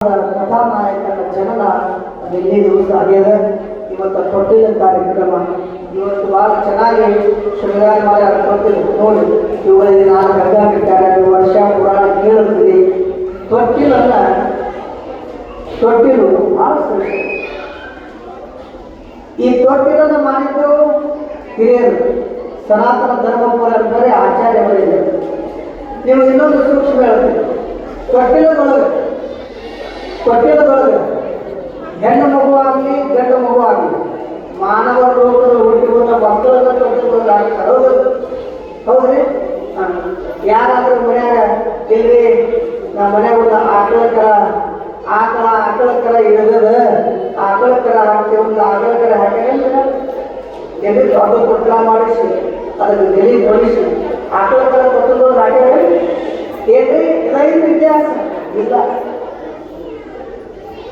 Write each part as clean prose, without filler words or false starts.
ಕಥಾನಾಯಕನ ಜನನ ನಿನ್ನೆ ದಿವಸ ಆಗ್ಯದ. ಇವತ್ತು ತೊಟ್ಟಿಲ ಕಾರ್ಯಕ್ರಮ ಇವತ್ತು ಭಾಳ ಚೆನ್ನಾಗಿ ಶೃಂಗಾರ ಮಾಡಿ ಕೊಟ್ಟಿದ್ದು ನೋಡಿ. ಇವುಗಳಿಗೆ ನಾನು ಗಂಗಾ ಬಿಟ್ಟಾರೆ ವರ್ಷ ಪುರಾಣ ಕೇಳುತ್ತೀರಿ. ತೊಟ್ಟಿಲು ಭಾಳ ಶ್ರೇಷ್ಠ. ಈ ತೊಟ್ಟಿಲನ್ನು ಮಾಡಿದ್ದು ಹಿರಿಯರು, ಸನಾತನ ಧರ್ಮ ಪರಂಪರೆ ಆಚಾರ್ಯವರಿಗೆ. ನೀವು ಇನ್ನೊಂದು ಸೂಕ್ಷ್ಮ ಹೇಳ್ತೀರಿ, ತೊಟ್ಟಿಲದೊಳಗೆ ಹೆಣ್ಣು ಮಗುವಾಗಲಿ ಗಂಡು ಮಗುವಾಗಲಿ ಮಾನವ ರೋಗಗಳು ಹುಟ್ಟಿರುವಂಥ ಮಕ್ಕಳನ್ನ ತೊಟ್ಟಿಲೊಳಗೆ ಹಾಕಿ ಹೌದ್ರಿ. ಯಾರಾದ್ರೂ ಮನ್ಯಾಗ ಇಲ್ರಿ ನಮ್ಮ ಮನ್ಯಾಗ ಒಂದು ಆಕಳ ಕರ ಇಳಿದ ಆಕಳ ಕರ ಹಾಕಿ ಒಂದು ಆಕಳ ಕರ ಹಾಕ್ಯಾರ ಎಲ್ಲಿ ದೊಡ್ಡ ತೊಟ್ಟಲ ಮಾಡಿಸಿ ಅದಕ್ಕೆ ನೆಲೆ ತೊಡಿಸಿ ಆಕಳ ಕರ ತೊಟ್ಟಲೊಳಗೆ ಹಾಕ್ಯಾರ ಏನ್ರಿ ಇದೈದು ಇತಿಹಾಸ ಇಲ್ಲ.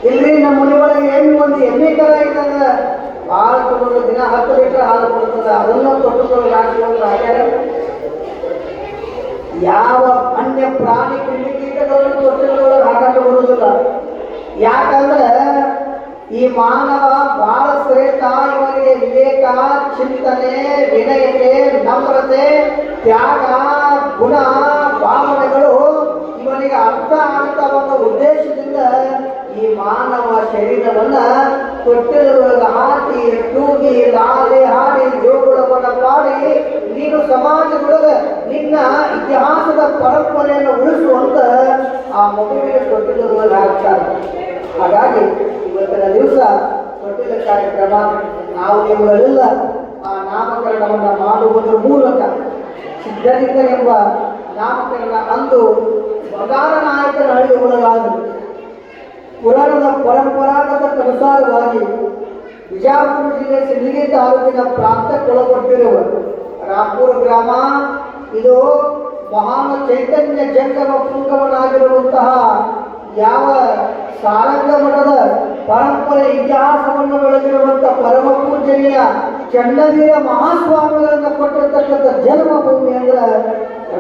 ಇಲ್ರಿ ನಮ್ಮ ಮನೆ ಒಳಗೆ ಒಂದು ಎಮ್ಮೆ ಕರ ಇದ್ದಂಗ ಭಾಳ ತಗೊಂಡು ದಿನ 10 ಲೀಟರ್ ಹಾಲು ಕೊಡ್ತದ, ಅದನ್ನ ತೊಟ್ಟಲೊಳಗೆ ಹಾಕಿ ಒಂದು ಹಾಕ್ಯಾರ. ಯಾವ ಅನ್ಯ ಪ್ರಾಣಿ ಕ್ರಿಮಿಕೀಟಗಳನ್ನು ತೊಟ್ಟಿಲೊಳಗೆ ಹಾಕಕ್ಕೆ ಬರುವುದಿಲ್ಲ. ಯಾಕಂದ್ರೆ ಈ ಮಾನವ ಬಹಳ ಶ್ರೇಷ್ಠ. ಇವನಿಗೆ ವಿವೇಕ, ಚಿಂತನೆ, ವಿನಯತೆ, ನಮ್ರತೆ, ತ್ಯಾಗ, ಗುಣ, ಭಾವನೆಗಳು ಇವನಿಗೆ ಅರ್ಥ ಆಗ್ತಾ ಬಂದ ಉದ್ದೇಶದಿಂದ ಈ ಮಾನವ ಶರೀರವನ್ನ ತೊಟ್ಟಿಲೊಳಗೆ ಹಾಕಿ ತೂಗಿ ಲಾಲಿ ಹಾಡಿ ಜೋಗುಳವನ್ನು ಪಾಡಿ ನೀನು ಸಮಾಜದೊಳಗೆ ನಿನ್ನ ಇತಿಹಾಸದ ಪರಂಪರೆಯನ್ನು ಉಳಿಸುವಂತ ಆ ಮಗುವಿನ ತೊಟ್ಟಿಲೊಳಗೆ ಹಾಕ್ತಾರೆ. ಹಾಗಾಗಿ ಇವತ್ತಿನ ದಿವಸ ತೊಟ್ಟಿಲ ಕಾರ್ಯಕ್ರಮ ನಾವು ನೀವುಗಳೆಲ್ಲ ಆ ನಾಮಕರಣವನ್ನು ಮಾಡುವುದರ ಮೂಲಕ ಸಿದ್ಧಲಿಂಗ ಎಂಬ ನಾಮಕರಣ ಅಂದು ಬಗಾರ ನಾಯಕನ ಹಳ್ಳಿ ಒಳಗಾದರು. ಪುರಾಣದ ಪರಂಪರಾಗತಕ್ಕನುಸಾರವಾಗಿ ಬಿಜಾಪುರ ಜಿಲ್ಲೆ ಸಿಂದಗಿ ತಾಲೂಕಿನ ಪ್ರಾಂತಕ್ಕೊಳಪಟ್ಟಿರುವ ರಾಂಪುರ ಗ್ರಾಮ ಇದು ಮಹಾನ್ ಚೈತನ್ಯ ಜಂಗಮ ಪುಂಗವನಾಗಿರುವಂತಹ ಯಾವ ಸಾರಂಗ ಮಠದ ಪರಂಪರೆ ಇತಿಹಾಸವನ್ನು ಬೆಳೆದಿರುವಂತಹ ಪರಮ ಪೂಜನೀಯ ಚನ್ನವೀರ ಮಹಾಸ್ವಾಮಿಗಳನ್ನು ಕೊಟ್ಟಿರ್ತಕ್ಕಂಥ ಜನ್ಮಭೂಮಿ ಅಂದ್ರೆ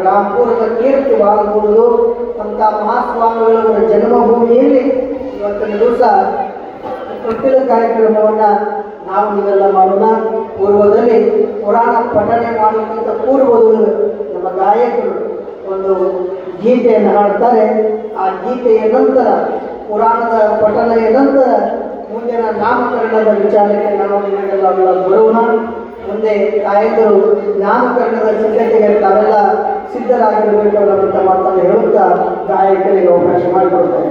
ರಾಂಪುರದ ಕೀರ್ತಿ ಬಾಳಬಹುದು. ಅಂತ ಮಹಾಸ್ವಾಮಿಗಳ ಜನ್ಮಭೂಮಿಯಲ್ಲಿ ಇವತ್ತಿನ ದಿವಸ ತೊಟ್ಟಿಲ ಕಾರ್ಯಕ್ರಮವನ್ನು ನಾವು ನೀವೆಲ್ಲ ಮಾಡೋಣ. ಪೂರ್ವದಲ್ಲಿ ಪುರಾಣ ಪಠನೆ ಮಾಡುವಂಥ ಪೂರ್ವದಲ್ಲಿ ನಮ್ಮ ಗಾಯಕರು ಒಂದು ಗೀತೆಯನ್ನು ಹಾಡ್ತಾರೆ. ಆ ಗೀತೆಯ ನಂತರ ಪುರಾಣದ ಪಠನೆಯ ನಂತರ ಮುಂದಿನ ನಾಮಕರಣದ ವಿಚಾರಕ್ಕೆ ನಾವು ನೀವೆಲ್ಲ ಬರೋಣ. ಮುಂದೆ ತಾಯಂದರು ನಾಮಕರಣದ ಸಿದ್ಧತೆಗೆ ತಾವೆಲ್ಲ ಸಿದ್ಧರಾಗಿರಬೇಕು ಅನ್ನುವಂಥ ಮಾತನ್ನು ಹೇಳುತ್ತಾ ಗಾಯಕರಿಗೆ ಅವಕಾಶ ಮಾಡಿಕೊಡ್ತಾರೆ.